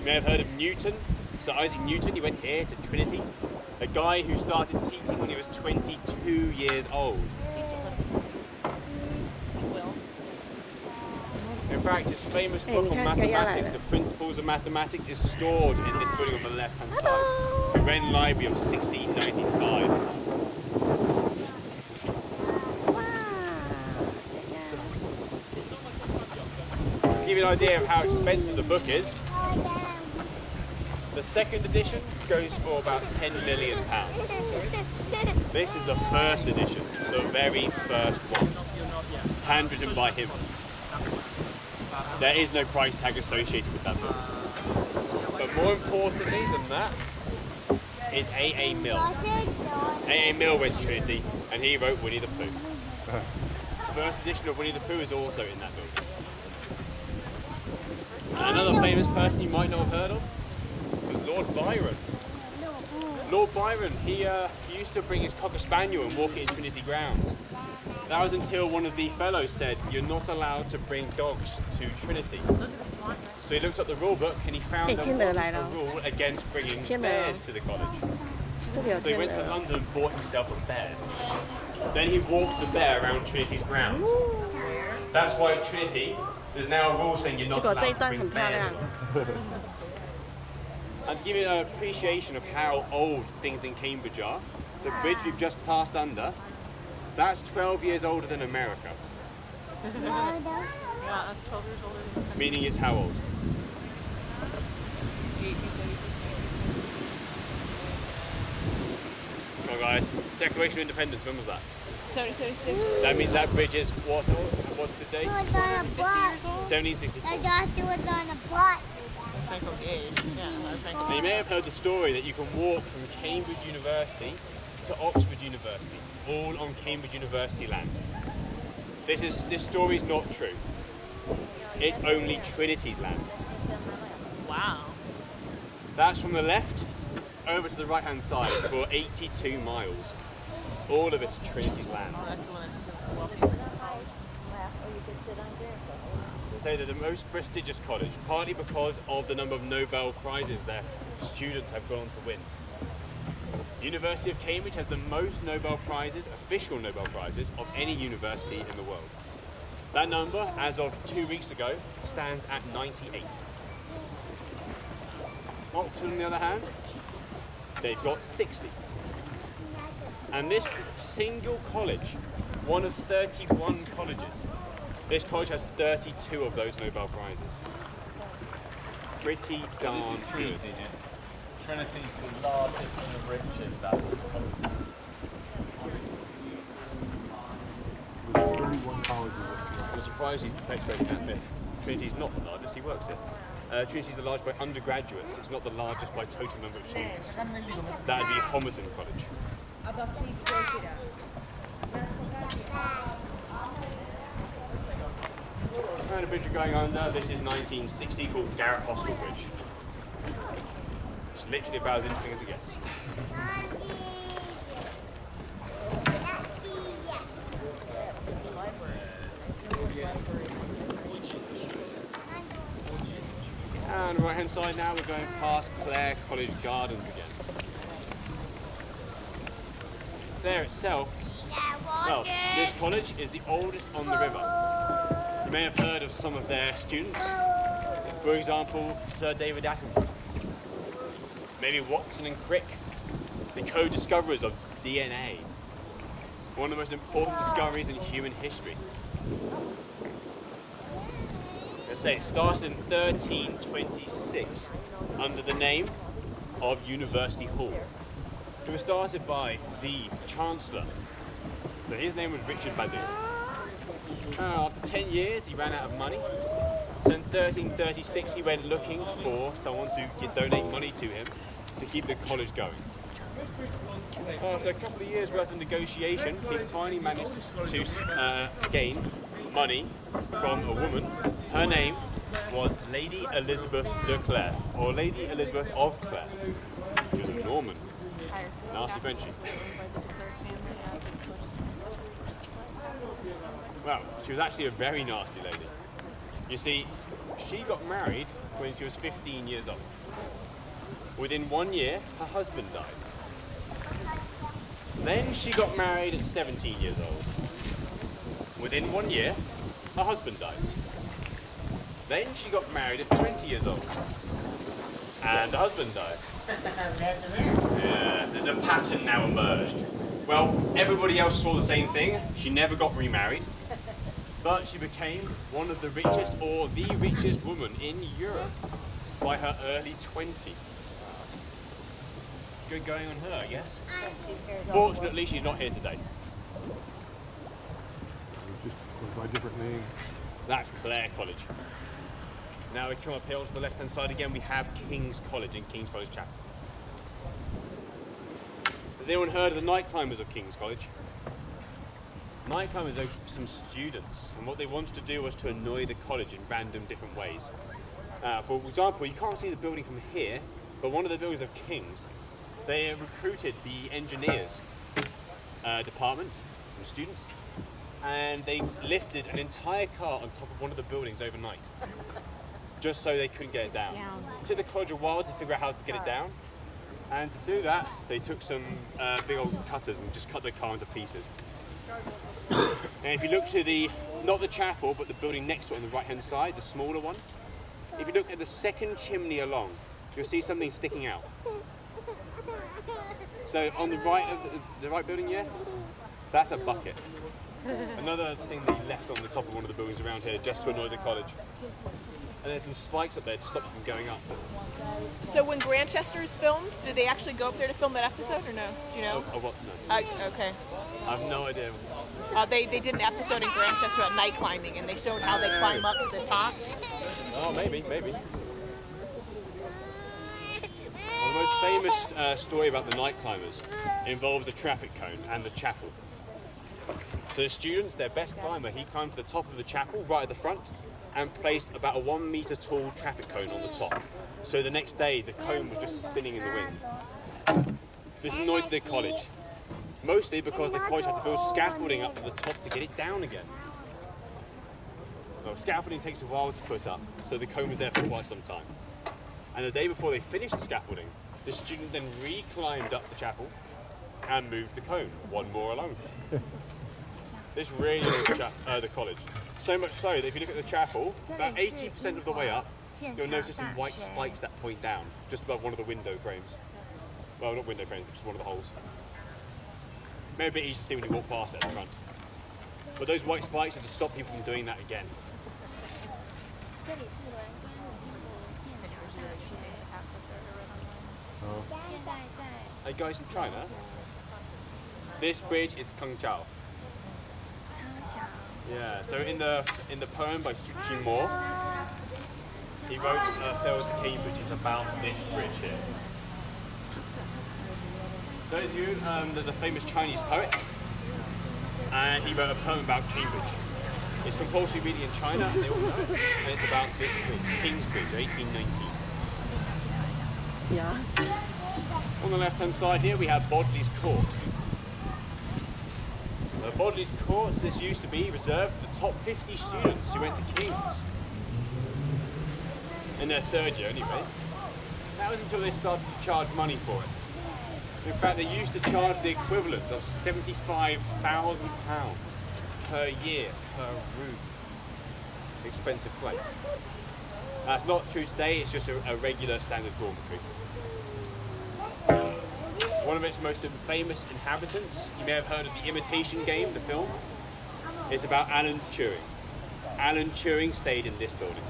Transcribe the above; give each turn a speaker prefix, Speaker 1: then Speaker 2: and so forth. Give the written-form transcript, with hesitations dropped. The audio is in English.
Speaker 1: You may have heard of Newton. So Isaac Newton, he went here to Trinity. A guy who started teaching when he was 22 years old. In fact, his famous book on mathematics, The Principles of Mathematics, is stored in this building on the left-hand side. The Wren Library of 1695. To give you an idea of how expensive the book is, the second edition goes for about £10 million. This is the first edition, the very first one, handwritten by him. There is no price tag associated with that book. But more importantly than that is A.A. Milne. A.A. Milne went to Trinity and he wrote Winnie the Pooh. The first edition of Winnie the Pooh is also in that building. And another famous person you might not have heard of was Lord Byron. Lord Byron, he used to bring his Cocker Spaniel and walk it in Trinity grounds. That was until one of the fellows said, you're not allowed to bring dogs to Trinity. So he looked up the rule book and he found there was a rule against bringing bears to the college. So he went to London and bought himself a bear. Then he walked the bear around Trinity's grounds. That's why at Trinity, there's now a rule saying you're not allowed to bring bears along. And to give you an appreciation of how old things in Cambridge are, the bridge we've just passed under, that's 12 years older than America.
Speaker 2: Yeah, that's 12 years older than America.
Speaker 1: Meaning it's how old? Come on guys, Declaration of Independence, when was that?
Speaker 2: 1776.
Speaker 1: That means that bridge is what's the date? 1764.
Speaker 3: I got to do it on a plot.
Speaker 1: Now, you may have heard the story that you can walk from Cambridge University to Oxford University, all on Cambridge University land. This story is not true. It's only Trinity's land.
Speaker 2: Wow.
Speaker 1: That's from the left over to the right hand side for 82 miles. All of it's Trinity's land.
Speaker 2: Oh, that's the one that's
Speaker 1: Say they're the most prestigious college, partly because of the number of Nobel Prizes their students have gone on to win. The University of Cambridge has the most Nobel Prizes, official Nobel Prizes, of any university in the world. That number, as of 2 weeks ago, stands at 98. Oxford, on the other hand, they've got 60. And this single college, one of 31 colleges, this college has 32 of those Nobel Prizes. Pretty darn
Speaker 4: this is Trinity,
Speaker 1: good.
Speaker 4: Trinity's the largest and the richest out of the college.
Speaker 5: 31 colleges.
Speaker 1: I'm surprised he's perpetuating that myth. Trinity's not the largest, he works here. Trinity's the largest by undergraduates, it's not the largest by total number of students. That would be Homerton College. And a bridge you're going under, this is 1960, called Garrett Hostel Bridge. It's literally about as interesting as it gets. And on the right hand side now, we're going past Clare College Gardens again. There itself, well, this college is the oldest on the river. You may have heard of some of their students. For example, Sir David Attenborough. Maybe Watson and Crick, the co-discoverers of DNA. One of the most important discoveries in human history. Let's say it started in 1326 under the name of University Hall. It was started by the Chancellor. So his name was Richard Baddour. After 10 years, he ran out of money. So in 1336, he went looking for someone to donate money to him to keep the college going. After a couple of years worth of negotiation, he finally managed to gain money from a woman. Her name was Lady Elizabeth de Clare, or Lady Elizabeth of Clare. She was a Norman. Nasty Frenchie. Well, she was actually a very nasty lady. You see, she got married when she was 15 years old. Within 1 year, her husband died. Then she got married at 17 years old. Within 1 year, her husband died. Then she got married at 20 years old. And her husband died. Yeah, there's a pattern now emerged. Well, everybody else saw the same thing. She never got remarried. But she became one of the richest, or the richest woman in Europe by her early 20s. Good going on her, I guess. Fortunately, she's not here today.
Speaker 5: Just by different name.
Speaker 1: That's Clare College. Now we come up here onto the left-hand side again, we have King's College in King's College Chapel. Has anyone heard of the night climbers of King's College? Night climbers are some students, and what they wanted to do was to annoy the college in random different ways. For example, you can't see the building from here, but one of the buildings of King's, they recruited the engineers department, some students, and they lifted an entire car on top of one of the buildings overnight, just so they couldn't get it down. It took the college a while to figure out how to get it down, and to do that, they took some big old cutters and just cut the car into pieces. And if you look to the, not the chapel, but the building next to it on the right-hand side, the smaller one, if you look at the second chimney along, you'll see something sticking out. So on the right of the right building, yeah, that's a bucket. Another thing they left on the top of one of the buildings around here just to annoy the college. And there's some spikes up there to stop them from going up.
Speaker 6: So when Grantchester is filmed, did they actually go up there to film that episode or no? Do you know?
Speaker 1: Oh, what? No.
Speaker 6: Okay.
Speaker 1: I have no idea.
Speaker 6: They did an episode in Grantchester about night climbing, and they showed how they climb up to the top.
Speaker 1: Oh, maybe. Well, the most famous story about the night climbers involves a traffic cone and the chapel. So the students, their best climber, he climbed to the top of the chapel right at the front and placed about a 1 meter tall traffic cone on the top. So the next day, the cone was just spinning in the wind. This annoyed the college, mostly because the college had to build scaffolding up to the top to get it down again. Well, scaffolding takes a while to put up, so the cone was there for quite some time. And the day before they finished the scaffolding, the student then re-climbed up the chapel and moved the cone one more along. This really annoyed the college. So much so that if you look at the chapel, about 80% of the way up, you'll notice some white spikes that point down, just above one of the window frames. Well, not window frames, but just one of the holes. Maybe a bit easy to see when you walk past it at the front. But those white spikes are to stop people from doing that again. Hey guys from China, this bridge is Kangchao. Yeah, so in the poem by Su Qingmo, he wrote Farewell to Cambridge. It's about this bridge here. Those of you, there's a famous Chinese poet, and he wrote a poem about Cambridge. It's compulsory reading in China, and they all know it. And it's about this bridge, King's Bridge, 1819.
Speaker 2: Yeah.
Speaker 1: On the left-hand side here, we have Bodley's Court. Bodley's Court, this used to be reserved for the top 50 students who went to King's. In their third year, anyway. That was until they started to charge money for it. In fact, they used to charge the equivalent of £75,000 per year per room. Expensive place. That's not true today, it's just a regular standard dormitory. One of its most famous inhabitants, you may have heard of The Imitation Game, the film. It's about Alan Turing. Alan Turing stayed in this building.